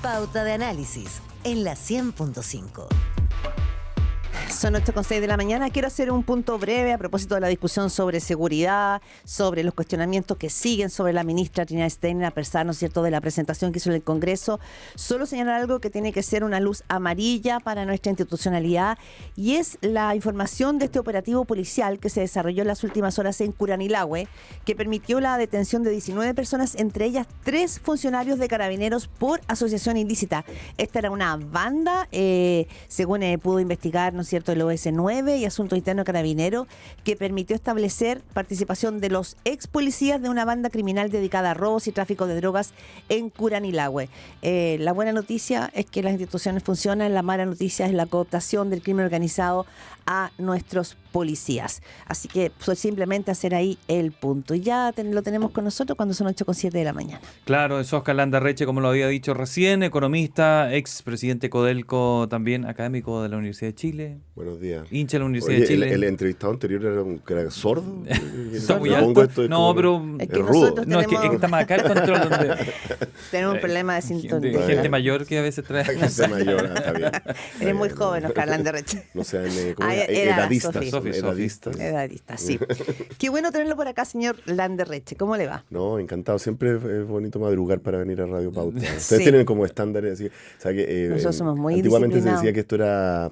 Pauta de Análisis en la 100.5. Son 8:06 de la mañana. Quiero hacer un punto breve a propósito de la discusión sobre seguridad, sobre los cuestionamientos que siguen sobre la ministra Trinidad Steiner, a pesar, ¿no es cierto?, de la presentación que hizo en el Congreso. Solo señalar algo que tiene que ser una luz amarilla para nuestra institucionalidad, y es la información de este operativo policial que se desarrolló en las últimas horas en Curanilahue, que permitió la detención de 19 personas, entre ellas 3 funcionarios de Carabineros por asociación ilícita. Esta era una banda, según pudo investigar, ¿no es cierto?, el OS9 y Asunto Interno Carabinero, que permitió establecer participación de los ex policías de una banda criminal dedicada a robos y tráfico de drogas en Curanilahue. La buena noticia es que las instituciones funcionan, la mala noticia es la cooptación del crimen organizado a nuestros policías. Así que simplemente hacer ahí el punto. Y ya lo tenemos con nosotros cuando son 8:07 de la mañana. Claro, es Óscar Landerreche, como lo había dicho recién, economista, ex presidente Codelco, también académico de la Universidad de Chile. Buenos días. Hincha de la Universidad de Chile. El entrevistado anterior era sordo. Está muy alto. No, pero es que rudo. No, es que está más acá el control donde tenemos un problema de sintonía. Gente mayor que a veces trae. Gente mayor, está bien. Eres muy joven, Óscar Landerreche. No sean edadistas. Edadistas, sí. Qué bueno tenerlo por acá, señor Landerreche. ¿Cómo le va? No, encantado. Siempre es bonito madrugar para venir a Radio Pauta. Ustedes Sí. tienen como estándares. Así, o sea, que, Nosotros somos muy antiguamente se disciplinados. decía que esto era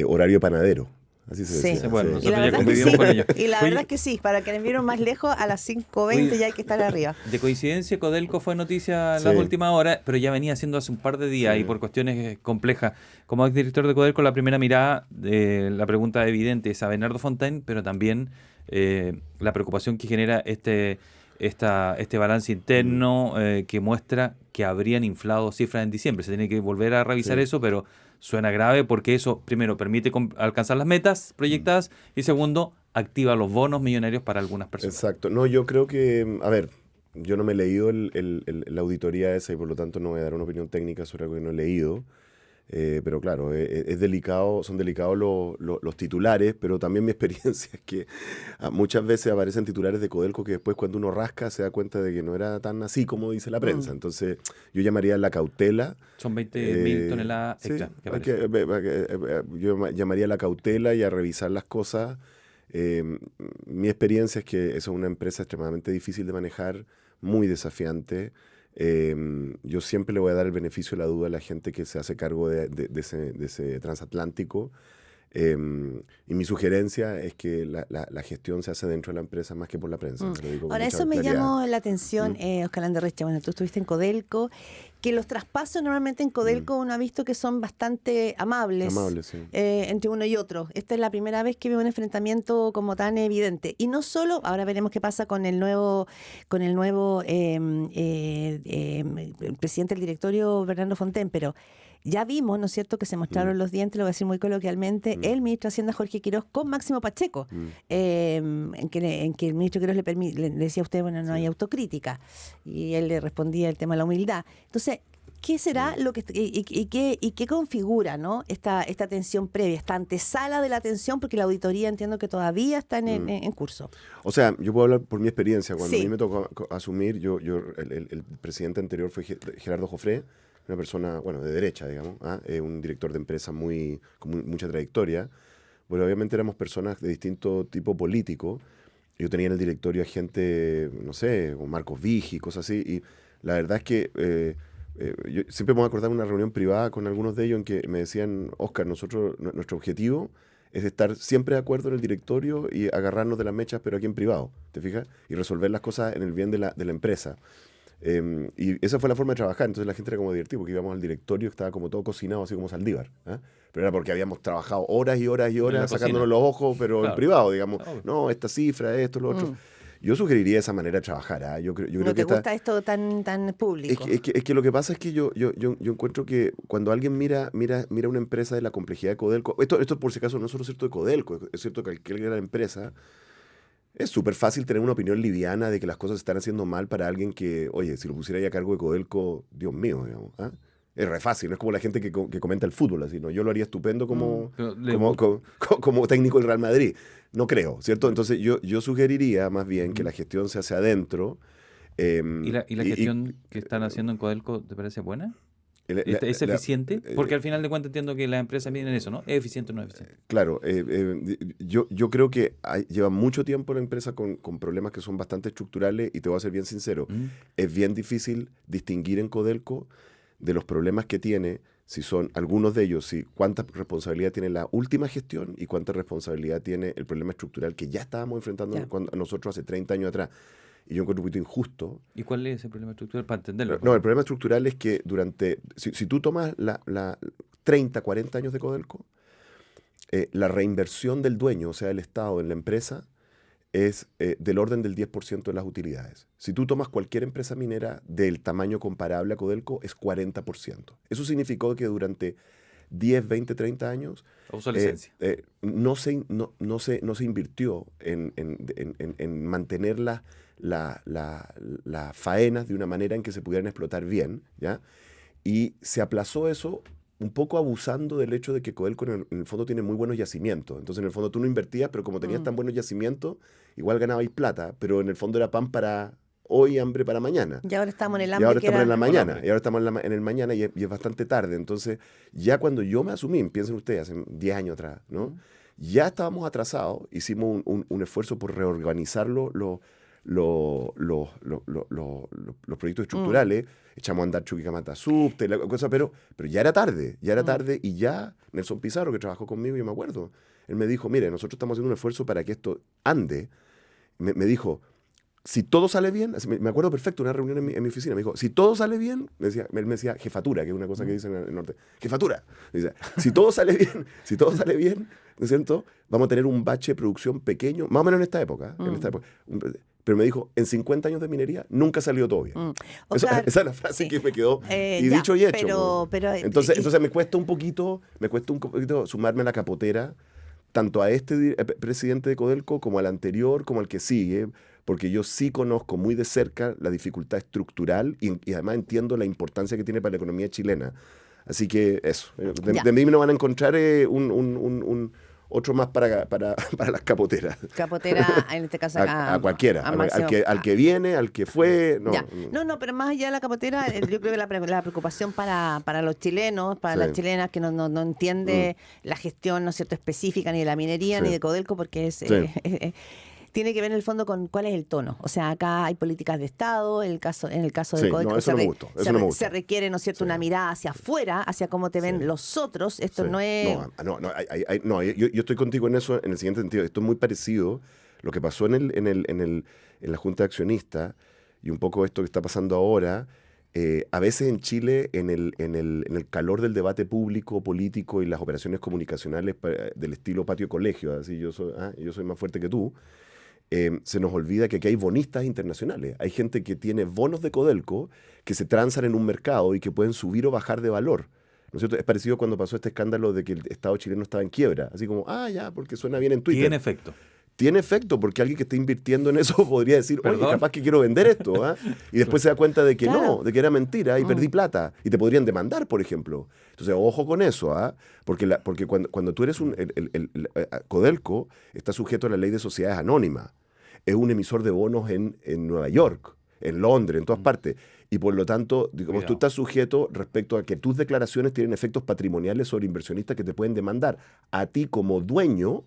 horario panadero. Así se Sí. decía. Bueno, Y la nosotros ya verdad es que convivimos sí. con ellos. Y la Oye, verdad es que sí, para quienes vieron más lejos, a las 5:20 Oye. ya hay que estar arriba. de coincidencia, Codelco fue noticia en Sí. las últimas horas, pero ya venía siendo hace un par de días Sí. y por cuestiones complejas. Como exdirector de Codelco, la primera mirada, la pregunta evidente es a Bernardo Fontaine, pero también la preocupación que genera este balance interno que muestra que habrían inflado cifras en diciembre. Se tiene que volver a revisar Sí. eso, pero suena grave porque eso, primero, permite alcanzar las metas proyectadas y segundo, activa los bonos millonarios para algunas personas. Exacto. No, yo creo que, a ver, yo no me he leído la auditoría esa y por lo tanto no voy a dar una opinión técnica sobre algo que no he leído. Pero claro, es delicado, son delicados los titulares, pero también mi experiencia es que muchas veces aparecen titulares de Codelco que después cuando uno rasca se da cuenta de que no era tan así como dice la prensa. Entonces yo llamaría a la cautela. Son 20.000 toneladas Sí, extra que aparecen. yo llamaría a la cautela y a revisar las cosas. Mi experiencia es que eso es una empresa extremadamente difícil de manejar, muy desafiante. Yo siempre le voy a dar el beneficio de la duda a la gente que se hace cargo de ese transatlántico. Y mi sugerencia es que la gestión se hace dentro de la empresa más que por la prensa. Lo digo con Ahora, mucha eso me claridad. llamó la atención, Óscar Landerreche. Bueno, tú estuviste en Codelco, que los traspasos normalmente en Codelco uno ha visto que son bastante amables, Sí. entre uno y otro. Esta es la primera vez que veo un enfrentamiento como tan evidente. Y no solo, ahora veremos qué pasa con el nuevo presidente del directorio, Bernardo Fontaine, pero ya vimos, ¿no es cierto?, que se mostraron los dientes, lo voy a decir muy coloquialmente, el ministro de Hacienda Jorge Quiroz con Máximo Pacheco, en que el ministro Quiroz le decía a usted, bueno, no hay autocrítica, y él le respondía el tema de la humildad. Entonces, ¿qué será lo que y qué configura, ¿no, esta tensión previa, esta antesala de la tensión, porque la auditoría entiendo que todavía está en curso? O sea, yo puedo hablar por mi experiencia. Cuando Sí. a mí me tocó asumir, el presidente anterior fue Gerardo Jofré, una persona, bueno, de derecha, digamos, un director de empresa con mucha trayectoria. Bueno, obviamente éramos personas de distinto tipo político. Yo tenía en el directorio a gente, no sé, como Marcos Vigi, cosas así, y la verdad es que yo siempre me voy a acordar de una reunión privada con algunos de ellos en que me decían, Óscar, nuestro objetivo es estar siempre de acuerdo en el directorio y agarrarnos de las mechas, pero aquí en privado, ¿te fijas? Y resolver las cosas en el bien de la empresa. Y esa fue la forma de trabajar. Entonces la gente era como divertido porque íbamos al directorio, estaba como todo cocinado, así como Saldívar, pero era porque habíamos trabajado horas y horas y horas sacándonos los ojos, pero Claro. en privado, digamos, Claro. no, esta cifra, esto, lo otro. Yo sugeriría esa manera de trabajar. Yo creo ¿No que te gusta esto tan público? es que lo que pasa es que yo encuentro que cuando alguien mira una empresa de la complejidad de Codelco, esto por si acaso no es solo cierto de Codelco, es cierto que cualquier gran empresa, es súper fácil tener una opinión liviana de que las cosas se están haciendo mal para alguien que, oye, si lo pusiera ahí a cargo de Codelco, Dios mío, digamos. Es re fácil, no es como la gente que comenta el fútbol, así, ¿no? Yo lo haría estupendo como técnico del Real Madrid. No creo, ¿cierto? Entonces yo sugeriría más bien que la gestión se hace adentro, ¿Y la gestión que están haciendo en Codelco te parece buena? ¿Es eficiente? Porque al final de cuentas entiendo que las empresas miden eso, ¿no? ¿Es eficiente o no es eficiente? Claro, yo creo que lleva mucho tiempo la empresa con problemas que son bastante estructurales y te voy a ser bien sincero, es bien difícil distinguir en Codelco de los problemas que tiene, si son algunos de ellos, si cuánta responsabilidad tiene la última gestión y cuánta responsabilidad tiene el problema estructural que ya estábamos enfrentando nosotros hace 30 años atrás. Y yo encuentro un poquito injusto. ¿Y cuál es ese problema estructural para entenderlo? No, el problema estructural es que si tú tomas la 30, 40 años de Codelco, la reinversión del dueño, o sea, el Estado en la empresa, es del orden del 10% de las utilidades. Si tú tomas cualquier empresa minera del tamaño comparable a Codelco, es 40%. Eso significó que durante 10, 20, 30 años no se invirtió en mantener las faenas de una manera en que se pudieran explotar bien, ¿ya? Y se aplazó eso un poco abusando del hecho de que Codelco en el fondo tiene muy buenos yacimientos. Entonces, en el fondo tú no invertías, pero como tenías tan buenos yacimientos, igual ganabais plata, pero en el fondo era pan para hoy, hambre para mañana. Y ahora estamos en el Y hambre. ahora estamos en la mañana, y ahora estamos en el mañana y es bastante tarde. Entonces, ya cuando yo me asumí, piensen ustedes, hace 10 años atrás, ¿no? Ya estábamos atrasados, hicimos un esfuerzo por reorganizar los proyectos estructurales, echamos a andar Chuquicamata Subte, pero ya era tarde, y ya Nelson Pizarro, que trabajó conmigo, yo me acuerdo, él me dijo, mire, nosotros estamos haciendo un esfuerzo para que esto ande, me dijo, si todo sale bien, me acuerdo perfecto, una reunión en mi oficina, me dijo, si todo sale bien, él me decía jefatura, que es una cosa que dicen en el norte, jefatura, me dice, si todo sale bien, ¿no es cierto? Vamos a tener un bache de producción pequeño, más o menos en esta época, pero me dijo, en 50 años de minería nunca salió todo bien. Esa es la frase que me quedó, y dicho y hecho. Entonces me cuesta un poquito sumarme a la capotera, tanto a este presidente de Codelco, como al anterior, como al que sigue, porque yo sí conozco muy de cerca la dificultad estructural y además entiendo la importancia que tiene para la economía chilena. Así que eso, de mí no van a encontrar otro más para las capoteras. Capotera, en este caso a cualquiera, al que viene, al que fue. No, pero más allá de la capotera, yo creo que la preocupación para los chilenos, para las chilenas que no entiende la gestión, ¿no es cierto?, específica ni de la minería ni de Codelco, porque tiene que ver en el fondo con cuál es el tono. O sea, acá hay políticas de Estado, en el caso de Codelco se requiere, ¿no es cierto?, una mirada hacia afuera, hacia cómo te ven los otros. Esto no es... Yo estoy contigo en eso, en el siguiente sentido. Esto es muy parecido lo que pasó en la Junta de Accionistas y un poco esto que está pasando ahora. A veces en Chile, en el calor del debate público, político y las operaciones comunicacionales del estilo patio-colegio, así yo soy más fuerte que tú, se nos olvida que aquí hay bonistas internacionales. Hay gente que tiene bonos de Codelco que se transan en un mercado y que pueden subir o bajar de valor. ¿No es cierto? Es parecido cuando pasó este escándalo de que el Estado chileno estaba en quiebra. Así como, porque suena bien en Twitter. Tiene efecto. Tiene efecto, porque alguien que esté invirtiendo en eso podría decir, oye, capaz que quiero vender esto, y después se da cuenta de que no, de que era mentira y perdí plata. Y te podrían demandar, por ejemplo. Entonces, ojo con eso, porque cuando tú eres Codelco está sujeto a la ley de sociedades anónimas. Es un emisor de bonos en Nueva York, en Londres, en todas partes. Y por lo tanto, digamos, tú estás sujeto respecto a que tus declaraciones tienen efectos patrimoniales sobre inversionistas que te pueden demandar a ti como dueño,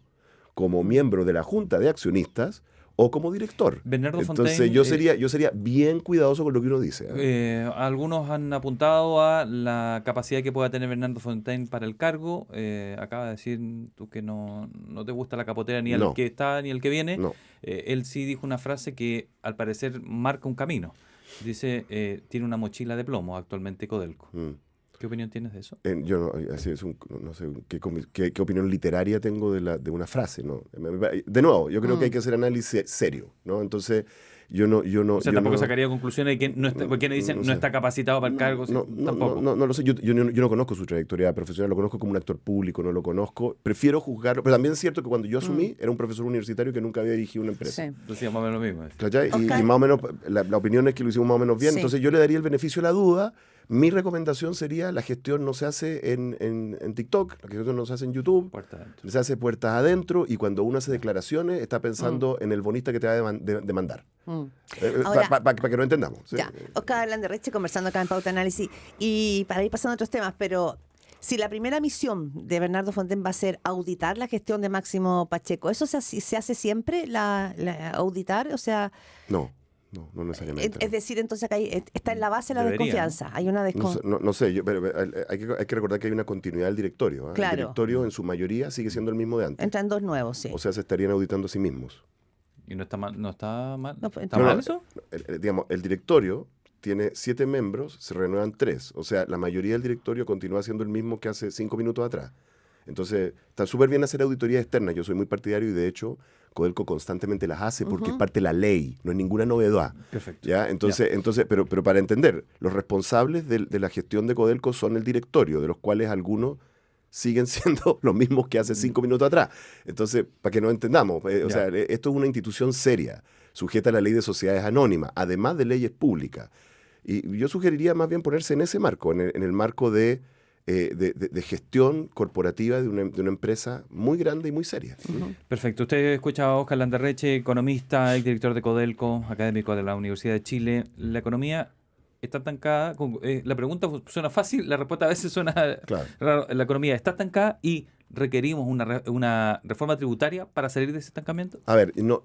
como miembro de la Junta de Accionistas o como director. Bernardo Entonces Fontaine, yo sería bien cuidadoso con lo que uno dice. Algunos han apuntado a la capacidad que pueda tener Bernardo Fontaine para el cargo. Acaba de decir tú que no te gusta la capotera ni el que está ni el que viene. No. Él sí dijo una frase que al parecer marca un camino. Dice, tiene una mochila de plomo actualmente Codelco. ¿Qué opinión tienes de eso? Yo no sé qué opinión literaria tengo de una frase, ¿no? De nuevo, yo creo que hay que hacer análisis serio, ¿no? Entonces, o sea, tampoco sacaría conclusiones de que no está, porque dicen no está capacitado para el cargo. Tampoco. No lo sé. Yo no conozco su trayectoria profesional, lo conozco como un actor público, no lo conozco. Prefiero juzgarlo. Pero también es cierto que cuando yo asumí, era un profesor universitario que nunca había dirigido una empresa. Sí. Decía más o menos lo mismo. Y más o menos, la opinión es que lo hicimos más o menos bien. Sí. Entonces yo le daría el beneficio de la duda, Mi recomendación sería, la gestión no se hace en TikTok, la gestión no se hace en YouTube, Puerta adentro. se hace puertas adentro, y cuando uno hace declaraciones está pensando en el bonista que te va a demandar. Ahora- Para que lo entendamos. ¿sí? Ya, Oscar Landerreche conversando acá en Pauta Análisis, y para ir pasando a otros temas, pero si la primera misión de Bernardo Fontaine va a ser auditar la gestión de Máximo Pacheco, ¿eso se hace siempre, la auditar? O sea, No necesariamente. es decir, entonces acá está en la base la Debería, desconfianza. Hay una No sé, pero hay que recordar que hay una continuidad del directorio. ¿ah? Claro. El directorio en su mayoría sigue siendo el mismo de antes. Entran dos nuevos, sí. O sea, se estarían auditando a sí mismos. ¿Y no está mal? ¿No está mal? No, pues, ¿Está no, mal no, eso? Digamos, el directorio tiene 7 miembros, se renuevan 3. O sea, la mayoría del directorio continúa siendo el mismo que hace 5 minutos atrás. Entonces, está súper bien hacer auditorías externas. Yo soy muy partidario y, de hecho, Codelco constantemente las hace porque es parte de la ley, no es ninguna novedad. Perfecto. ¿Ya? Entonces, pero para entender, los responsables de la gestión de Codelco son el directorio, de los cuales algunos siguen siendo los mismos que hace 5 minutos atrás. Entonces, para que nos entendamos, o sea, esto es una institución seria, sujeta a la ley de sociedades anónimas, además de leyes públicas. Y yo sugeriría más bien ponerse en ese marco, en el marco de gestión corporativa de una empresa muy grande y muy seria. Perfecto. Usted escucha a Oscar Landerreche, economista, exdirector de Codelco, académico de la Universidad de Chile. La economía está estancada. La pregunta suena fácil, la respuesta a veces suena Claro. raro. La economía está estancada y requerimos una reforma tributaria para salir de ese estancamiento. A ver, yo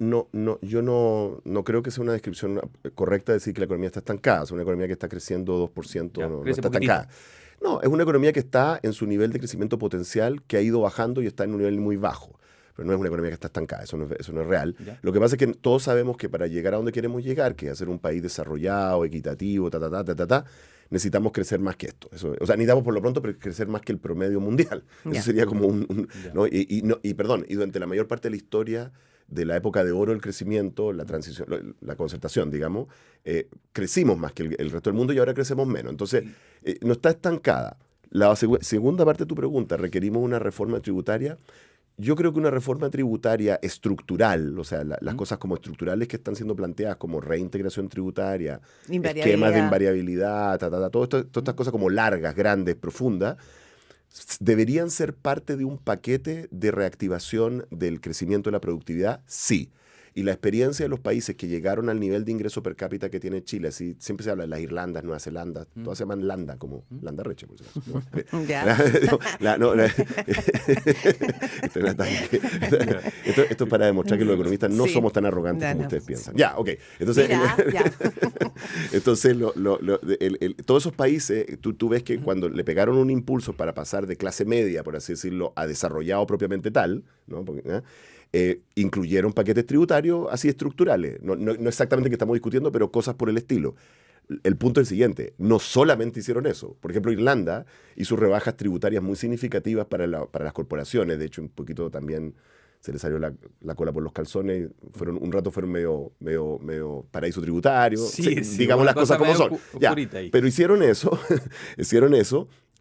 no creo que sea una descripción correcta decir que la economía está estancada. Es una economía que está creciendo 2%, Ya, no crece está poquitito. estancada. No, es una economía que está en su nivel de crecimiento potencial, que ha ido bajando y está en un nivel muy bajo. Pero no es una economía que está estancada, eso no es real. Ya. Lo que pasa es que todos sabemos que para llegar a donde queremos llegar, que es ser un país desarrollado, equitativo, necesitamos crecer más que esto. O sea, necesitamos por lo pronto crecer más que el promedio mundial. Ya. Eso sería como Ya. ¿no? Y durante la mayor parte de la historia de la época de oro del crecimiento, la transición, la concertación, digamos, crecimos más que el resto del mundo y ahora crecemos menos. Entonces, no está estancada. La segunda parte de tu pregunta, ¿requerimos una reforma tributaria? Yo creo que una reforma tributaria estructural, o sea, las cosas como estructurales que están siendo planteadas como reintegración tributaria, esquemas de invariabilidad, todas estas cosas como largas, grandes, profundas, ¿deberían ser parte de un paquete de reactivación del crecimiento de la productividad? Sí. Y la experiencia de los países que llegaron al nivel de ingreso per cápita que tiene Chile, así, siempre se habla de las Irlandas, Nueva Zelanda, todas se llaman Landa, como Landerreche, por supuesto. Ya. Esto es para demostrar que los economistas no Sí. somos tan arrogantes como No. ustedes piensan. Ya, ok. Entonces, Mira, ya. entonces todos esos países, tú ves que cuando le pegaron un impulso para pasar de clase media, por así decirlo, a desarrollado propiamente tal, ¿no? Porque, incluyeron paquetes tributarios así estructurales. No exactamente que estamos discutiendo, pero cosas por el estilo. El punto es el siguiente, no solamente hicieron eso. Por ejemplo, Irlanda hizo rebajas tributarias muy significativas para las corporaciones. De hecho, un poquito también se les salió la cola por los calzones. Un rato fueron medio paraíso tributario. Sí, digamos una las cosas cosa como son. medio Ya, oscurita ahí. pero hicieron eso,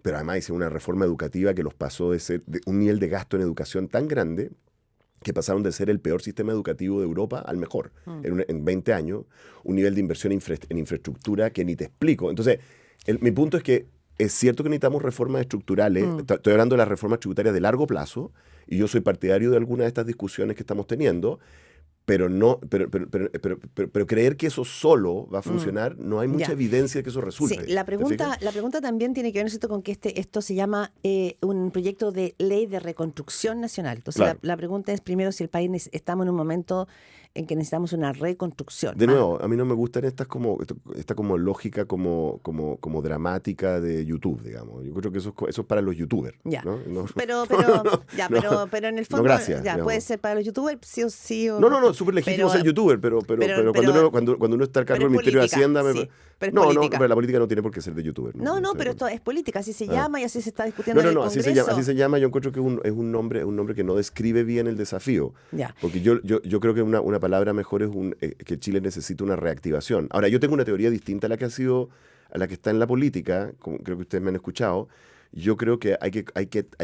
pero además hicieron una reforma educativa que los pasó de ser de un nivel de gasto en educación tan grande que pasaron de ser el peor sistema educativo de Europa al mejor en 20 años, un nivel de inversión en infraestructura que ni te explico. Entonces, mi punto es que es cierto que necesitamos reformas estructurales, estoy hablando de las reformas tributarias de largo plazo, y yo soy partidario de algunas de estas discusiones que estamos teniendo, pero creer que eso solo va a funcionar, no hay mucha Ya. evidencia de que eso resulte. Sí, la ¿Te fijas? pregunta también tiene que ver, ¿no es cierto?, con que esto se llama un proyecto de ley de reconstrucción nacional. Entonces, Claro. la pregunta es primero si el país estamos en un momento en que necesitamos una reconstrucción. De nuevo, a mí no me gustan esta como lógica como dramática de YouTube, digamos. Yo creo que eso es para los youtubers. Ya. ¿no? Pero en el fondo, gracias, ya, digamos. puede ser para los youtubers, sí o sí. No, súper legítimo ser youtuber, pero cuando uno está a cargo pero del Ministerio de política, Hacienda... sí, pero es no, política. pero la política no tiene por qué ser de youtuber. No, Estoy pero de acuerdo. esto es política, así se llama y así se está discutiendo en el así Congreso. se llama. Yo encuentro que es un nombre que no describe bien el desafío. Ya. Porque yo creo que una palabra mejor es que Chile necesita una reactivación. Ahora, yo tengo una teoría distinta a la que está en la política, como creo que ustedes me han escuchado. Yo creo que hay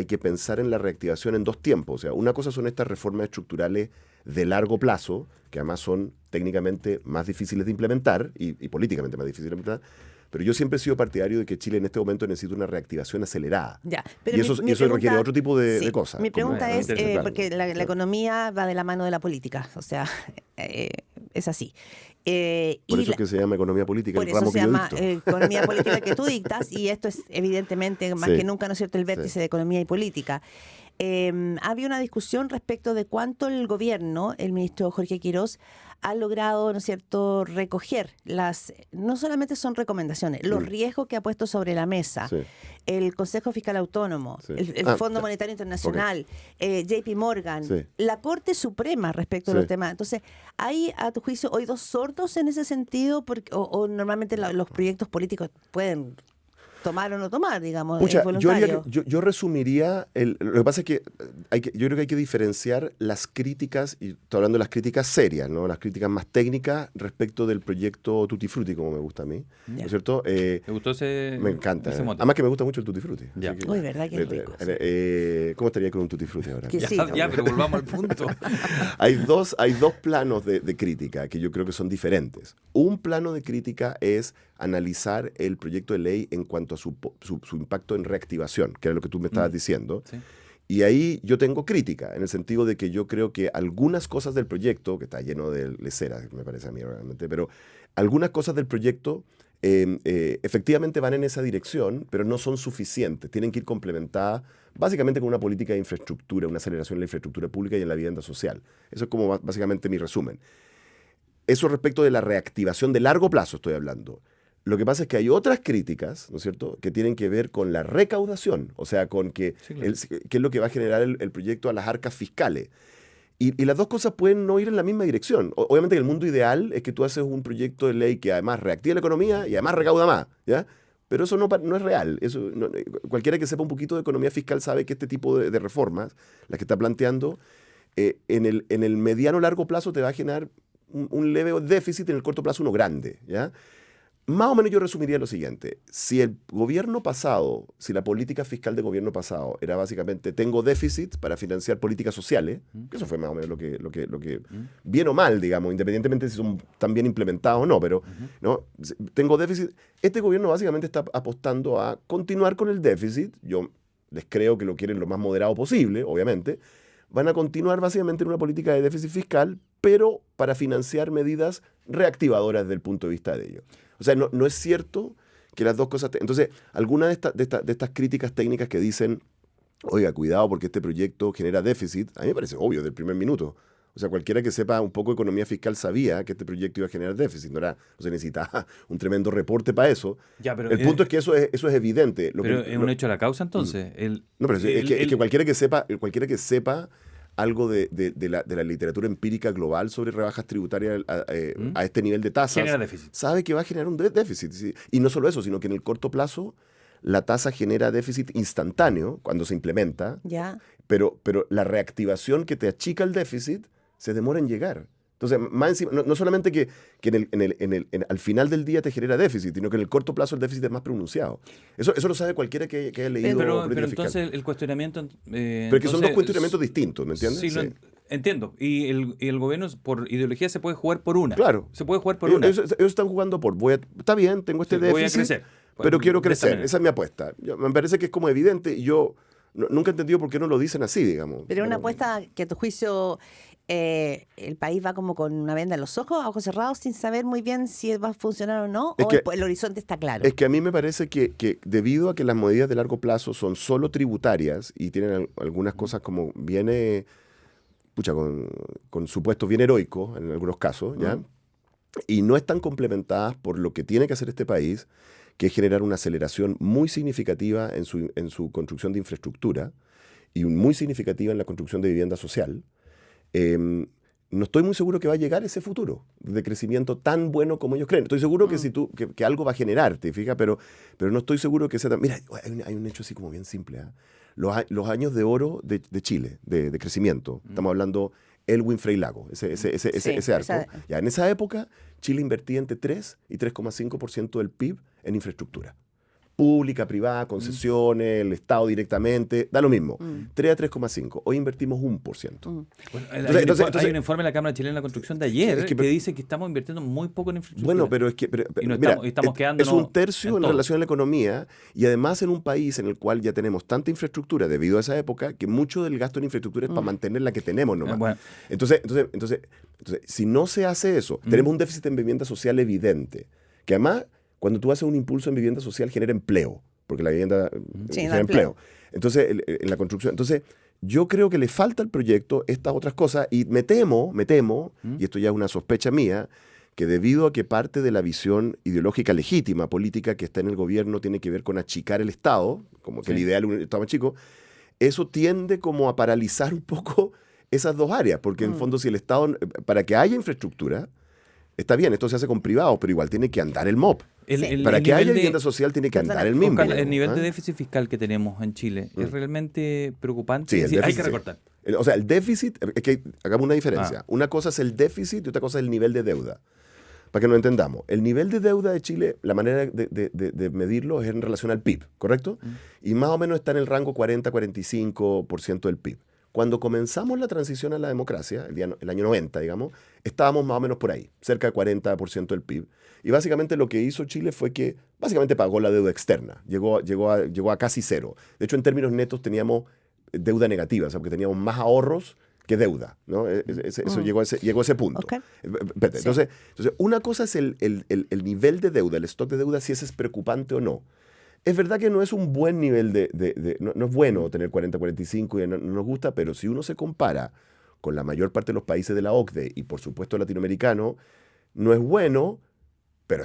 que pensar en la reactivación en 2 tiempos. O sea, una cosa son estas reformas estructurales de largo plazo, que además son técnicamente más difíciles de implementar y políticamente más difíciles de implementar. Pero yo siempre he sido partidario de que Chile en este momento necesita una reactivación acelerada. Ya, pero Y eso requiere otro tipo de cosas. Mi pregunta es, interesante. porque la economía va de la mano de la política, o sea, es así. Por Y eso es que se llama economía política, por el eso ramo se que yo llama dicto. economía política que tú dictas, y esto es evidentemente más Sí. que nunca, ¿no es cierto?, el vértice Sí. de economía y política. Había una discusión respecto de cuánto el gobierno, el ministro Jorge Quirós, ha logrado, ¿no es cierto?, recoger no solamente son recomendaciones, los riesgos que ha puesto sobre la mesa, Sí. el Consejo Fiscal Autónomo, Sí. el Fondo Monetario Internacional, JP Morgan, Sí. la Corte Suprema respecto a Sí. los temas. Entonces, ¿hay, a tu juicio, oídos sordos en ese sentido? O normalmente los proyectos políticos pueden tomar o no tomar, digamos, Pucha, es voluntario. yo resumiría, lo que pasa es que, yo creo que hay que diferenciar las críticas, y estoy hablando de las críticas serias, ¿no? Las críticas más técnicas respecto del proyecto Tutti Frutti, como me gusta a mí, ¿no Ya. es cierto? ¿Te gustó ese Me encanta. ese mote? Además que me gusta mucho el Tutti Frutti. Ya. así que- Uy, ¿verdad que es rico? ¿Cómo estaría con un Tutti Frutti ahora? Que Ya, sí, ya, pero volvamos al punto. Hay dos planos de crítica que yo creo que son diferentes. Un plano de crítica es analizar el proyecto de ley en cuanto a su impacto en reactivación, que era lo que tú me estabas diciendo. Sí. Y ahí yo tengo crítica, en el sentido de que yo creo que algunas cosas del proyecto, que está lleno de leceras, me parece a mí realmente, pero algunas cosas del proyecto efectivamente van en esa dirección, pero no son suficientes. Tienen que ir complementadas básicamente con una política de infraestructura, una aceleración en la infraestructura pública y en la vivienda social. Eso es como básicamente mi resumen. Eso respecto de la reactivación de largo plazo estoy hablando. Lo que pasa es que hay otras críticas, ¿no es cierto?, que tienen que ver con la recaudación, o sea, con qué es lo que va a generar el proyecto a las arcas fiscales. Y las dos cosas pueden no ir en la misma dirección. Obviamente que el mundo ideal es que tú haces un proyecto de ley que además reactiva la economía y además recauda más, ¿ya? Pero eso no es real. Cualquiera que sepa un poquito de economía fiscal sabe que este tipo de reformas, las que está planteando, en el mediano largo plazo te va a generar un leve déficit, en el corto plazo uno grande, ¿ya? Más o menos yo resumiría lo siguiente. Si el gobierno pasado, si la política fiscal del gobierno pasado era básicamente tengo déficit para financiar políticas sociales, que eso fue más o menos lo que bien o mal, digamos, independientemente si son tan bien implementados o no, pero ¿no? Tengo déficit. Este gobierno básicamente está apostando a continuar con el déficit. Yo les creo que lo quieren lo más moderado posible, obviamente. Van a continuar básicamente en una política de déficit fiscal, pero para financiar medidas reactivadoras desde el punto de vista de ellos. O sea, no es cierto que las dos cosas... Entonces, algunas de estas críticas técnicas que dicen, oiga, cuidado porque este proyecto genera déficit, a mí me parece obvio del primer minuto. O sea, cualquiera que sepa un poco de economía fiscal sabía que este proyecto iba a generar déficit. No se necesitaba un tremendo reporte para eso. Ya, pero, el punto es que eso es evidente. Pero es un hecho de la causa, entonces. No, pero es que cualquiera que sepa algo de la literatura empírica global sobre rebajas tributarias a este nivel de tasas, genera déficit. sabe que va a generar un déficit. ¿Sí? Y no solo eso, sino que en el corto plazo la tasa genera déficit instantáneo cuando se implementa, Ya. pero la reactivación que te achica el déficit se demora en llegar. Entonces, más encima, no solamente que al final del día te genera déficit, sino que en el corto plazo el déficit es más pronunciado. Eso lo sabe cualquiera que haya leído Pero política fiscal. entonces el cuestionamiento... Pero es que son dos cuestionamientos distintos, ¿me entiendes? Sí, Sí. entiendo. Y el gobierno, por ideología, se puede jugar por una. Claro. Se puede jugar por una. Ellos están jugando está bien, tengo este Sí, déficit, voy a crecer. pero quiero De esta crecer. manera. Esa es mi apuesta. Me parece que es como evidente y yo nunca he entendido por qué no lo dicen así, digamos. Pero una apuesta que a tu juicio el país va como con una venda en los ojos, a ojos cerrados, sin saber muy bien si va a funcionar o no, Es o que- el horizonte está claro. Es que a mí me parece que debido a que las medidas de largo plazo son solo tributarias y tienen algunas cosas como viene, con supuestos bien heroicos en algunos casos, ¿ya? Y no están complementadas por lo que tiene que hacer este país, que es generar una aceleración muy significativa en su construcción de infraestructura y muy significativa en la construcción de vivienda social. No estoy muy seguro que va a llegar ese futuro de crecimiento tan bueno como ellos creen. Estoy seguro que algo va a generarte, fija, pero no estoy seguro que sea tan... Mira, hay un hecho así como bien simple. ¿Eh? Los años de oro de Chile, de crecimiento. Estamos hablando Elwin Frei Lago, ese arco. Ya, en esa época, Chile invertía entre 3 y 3,5% del PIB en infraestructura. pública, privada, concesiones, el Estado directamente, da lo mismo. 3 a 3,5. Hoy invertimos 1%. Bueno, Entonces, hay un informe de la Cámara Chilena de la Construcción de ayer que dice que estamos invirtiendo muy poco en infraestructura. Bueno, pero es que Y no mira, estamos quedándonos es un tercio en todo. relación a la economía y además en un país en el cual ya tenemos tanta infraestructura debido a esa época que mucho del gasto en infraestructura es para mantener la que tenemos nomás. Bueno. Entonces, si no se hace eso, tenemos un déficit en vivienda social evidente, que además cuando tú haces un impulso en vivienda social genera empleo, porque la vivienda genera empleo. Entonces, en la construcción. Entonces, yo creo que le falta al proyecto estas otras cosas y me temo, y esto ya es una sospecha mía, que debido a que parte de la visión ideológica legítima, política que está en el gobierno tiene que ver con achicar el Estado, como que el ideal es un Estado más chico, eso tiende como a paralizar un poco esas dos áreas, porque en el fondo si el Estado, para que haya infraestructura, está bien, esto se hace con privados, pero igual tiene que andar el MOP. Para que haya vivienda social tiene que andar el mismo. Oscar, el nivel de déficit fiscal que tenemos en Chile es realmente preocupante. Sí, Hay que recortar. O sea, el déficit, es que hagamos una diferencia. Una cosa es el déficit y otra cosa es el nivel de deuda. Para que nos entendamos, el nivel de deuda de Chile, la manera de medirlo es en relación al PIB, ¿correcto? Y más o menos está en el rango 40-45% del PIB. Cuando comenzamos la transición a la democracia, el año 90, digamos, estábamos más o menos por ahí, cerca de 40% del PIB. Y básicamente lo que hizo Chile fue que básicamente pagó la deuda externa, llegó a casi cero. De hecho, en términos netos teníamos deuda negativa, o sea, porque teníamos más ahorros que deuda, ¿no? Eso llegó a ese punto. Okay. Entonces, una cosa es el nivel de deuda, el stock de deuda, si ese es preocupante o no. Es verdad que no es un buen nivel no es bueno tener 40-45 y no nos gusta, pero si uno se compara con la mayor parte de los países de la OCDE y por supuesto latinoamericano, no es bueno, pero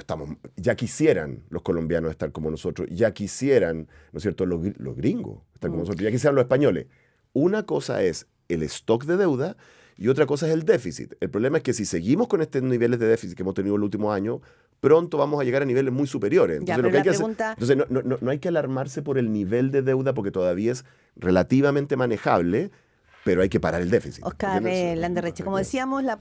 ya quisieran los colombianos estar como nosotros, ya quisieran, ¿no es cierto?, los gringos estar como nosotros, ya quisieran los españoles. Una cosa es el stock de deuda y otra cosa es el déficit. El problema es que si seguimos con estos niveles de déficit que hemos tenido en los últimos años, pronto vamos a llegar a niveles muy superiores. Entonces, no hay que alarmarse por el nivel de deuda porque todavía es relativamente manejable, pero hay que parar el déficit. Oscar Landerreche, como decíamos, la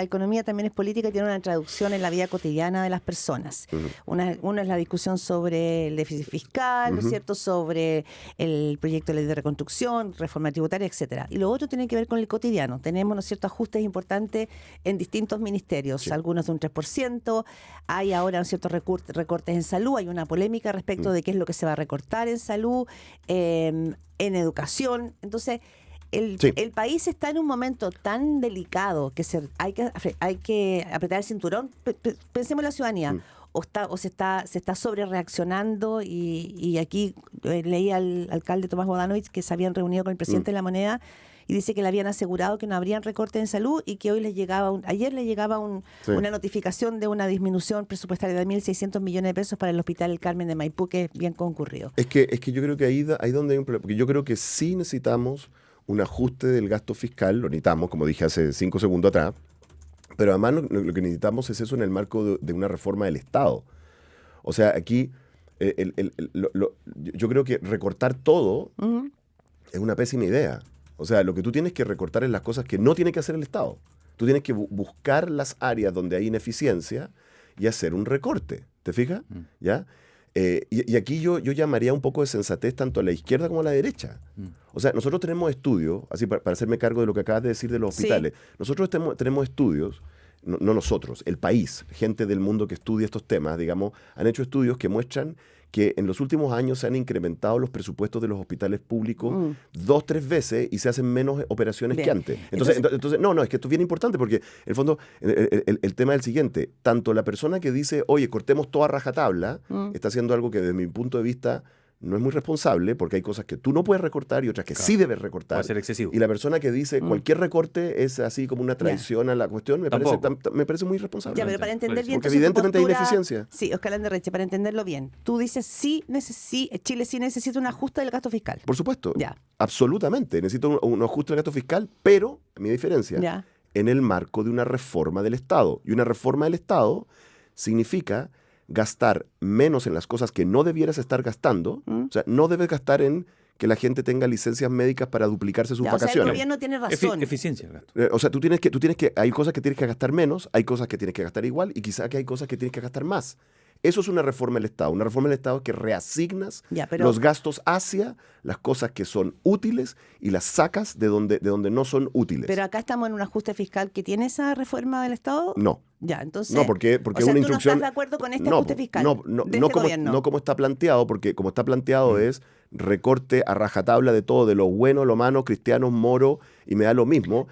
economía también es política y tiene una traducción en la vida cotidiana de las personas. Una es la discusión sobre el déficit fiscal, ¿no es cierto?, sobre el proyecto de ley de reconstrucción, reforma tributaria, etcétera. Y lo otro tiene que ver con el cotidiano. Tenemos, ¿no es cierto?, ajustes importantes en distintos ministerios, algunos de un 3%, hay ahora, ¿no es cierto?, recortes en salud, hay una polémica respecto de qué es lo que se va a recortar en salud, en educación. Entonces, el país está en un momento tan delicado que hay que apretar el cinturón. Pensemos en la ciudadanía. Se está sobre reaccionando y aquí leí al alcalde Tomás Bodanovich que se habían reunido con el presidente de la Moneda y dice que le habían asegurado que no habrían recortes en salud y que ayer le llegaba una notificación de una disminución presupuestaria de 1.600 millones de pesos para el Hospital El Carmen de Maipú, que es bien concurrido. Es que yo creo que ahí donde hay un problema, porque yo creo que sí necesitamos un ajuste del gasto fiscal, lo necesitamos, como dije hace 5 segundos atrás, pero además lo que necesitamos es eso en el marco de una reforma del Estado. O sea, aquí yo creo que recortar todo es una pésima idea. O sea, lo que tú tienes que recortar es las cosas que no tiene que hacer el Estado. Tú tienes que buscar las áreas donde hay ineficiencia y hacer un recorte. ¿Te fijas? ¿Ya? Y aquí yo llamaría un poco de sensatez tanto a la izquierda como a la derecha. O sea, nosotros tenemos estudios, así para hacerme cargo de lo que acabas de decir de los hospitales, nosotros tenemos estudios, no nosotros, el país, gente del mundo que estudia estos temas, digamos, han hecho estudios que muestran que en los últimos años se han incrementado los presupuestos de los hospitales públicos 2-3 veces y se hacen menos operaciones que antes. Entonces, es que esto es bien importante porque, en el fondo, el tema es el siguiente. Tanto la persona que dice, oye, cortemos toda rajatabla, está haciendo algo que desde mi punto de vista no es muy responsable porque hay cosas que tú no puedes recortar y otras que sí debes recortar. Puede ser excesivo. Y la persona que dice cualquier recorte es así como una traición a la cuestión, me parece muy irresponsable. Ya, pero para entender bien... Porque evidentemente hay ineficiencia. Sí, Oscar Landerreche, para entenderlo bien. Tú dices, Chile sí necesita un ajuste del gasto fiscal. Por supuesto. Ya. Absolutamente. Necesito un ajuste del gasto fiscal, pero, a mi diferencia, en el marco de una reforma del Estado. Y una reforma del Estado significa gastar menos en las cosas que no debieras estar gastando. O sea, no debes gastar en que la gente tenga licencias médicas para duplicarse sus vacaciones. O sea, el gobierno tiene razón. Eficiencia. O sea, tú tienes que, hay cosas que tienes que gastar menos, hay cosas que tienes que gastar igual y quizá que hay cosas que tienes que gastar más. Eso es una reforma del Estado. Una reforma del Estado es que reasignas los gastos hacia las cosas que son útiles y las sacas de donde no son útiles. Pero acá estamos en un ajuste fiscal que tiene esa reforma del Estado. No. Ya, entonces. No, porque o sea, una ¿tú instrucción. no estás de acuerdo con este ajuste fiscal? No como está planteado, porque como está planteado es recorte a rajatabla de todo, de lo bueno, lo malo, cristianos, moros, y me da lo mismo.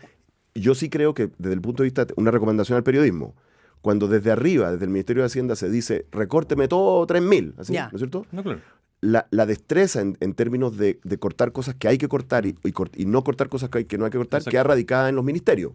Yo sí creo que desde el punto de vista, una recomendación al periodismo, cuando desde arriba, desde el Ministerio de Hacienda se dice, recórteme todo 3.000, así, ¿no es cierto? No, claro. La destreza en términos de cortar cosas que hay que cortar y no cortar cosas que no hay que cortar, queda radicada en los ministerios.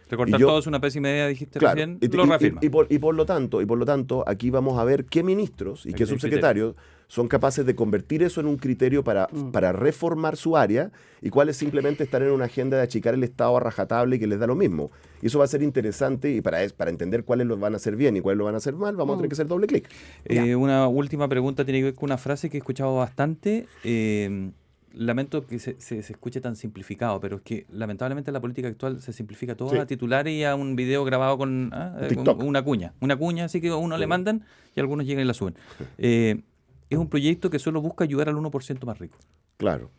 Recortar todo es una pésima idea, dijiste recién, lo reafirma. Y por lo tanto, aquí vamos a ver qué ministros y qué subsecretarios son capaces de convertir eso en un criterio para reformar su área y cuáles simplemente están en una agenda de achicar el Estado a rajatabla y que les da lo mismo. Y eso va a ser interesante y para entender cuáles los van a hacer bien y cuáles los van a hacer mal, vamos a tener que hacer doble clic. Una última pregunta tiene que ver con una frase que he escuchado bastante. Lamento que se escuche tan simplificado, pero es que lamentablemente la política actual se simplifica todo a titulares y a un video grabado con una cuña. Una cuña, así que a uno le mandan y algunos llegan y la suben. Es un proyecto que solo busca ayudar al 1% más rico. Claro.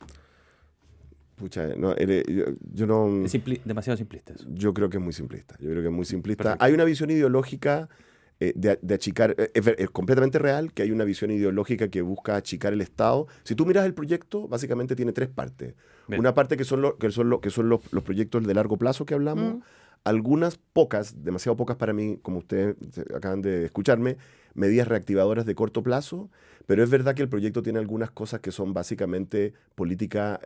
Pucha, yo no... Es demasiado simplista eso. Yo creo que es muy simplista. Perfecto. Hay una visión ideológica de achicar, es completamente real que hay una visión ideológica que busca achicar el Estado. Si tú miras el proyecto, básicamente tiene tres partes. Bien. Una parte que son los proyectos de largo plazo que hablamos, algunas pocas, demasiado pocas para mí, como ustedes acaban de escucharme, medidas reactivadoras de corto plazo, pero es verdad que el proyecto tiene algunas cosas que son básicamente política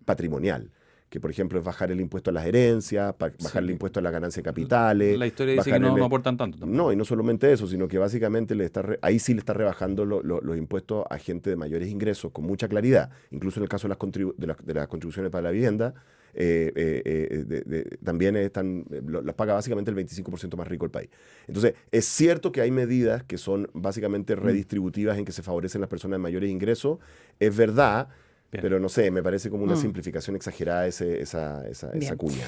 patrimonial. Que, por ejemplo, es bajar el impuesto a las herencias, bajar el impuesto a la ganancia de capitales. La historia dice que no aportan tanto tampoco. No, y no solamente eso, sino que básicamente ahí sí le está rebajando los impuestos a gente de mayores ingresos con mucha claridad. Incluso en el caso de las contribuciones para la vivienda, también las paga básicamente el 25% más rico del país. Entonces, es cierto que hay medidas que son básicamente redistributivas en que se favorecen las personas de mayores ingresos. Es verdad. Bien. Pero no sé, me parece como una simplificación exagerada esa cuña.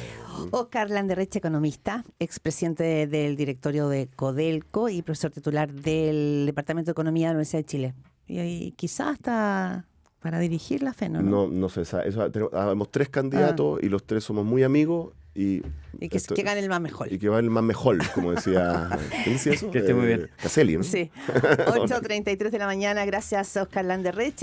Óscar Landerreche, economista, expresidente del directorio de Codelco y profesor titular del Departamento de Economía de la Universidad de Chile. Y quizás hasta para dirigir la FENO, ¿no? No sé, tenemos 3 candidatos y los 3 somos muy amigos. Y que gane el más mejor. Y que va el más mejor, como decía. ¿Quién decía eso? Que esté muy bien. Caselli, ¿no? Sí. 8:33 de la mañana. Gracias, Óscar Landerreche.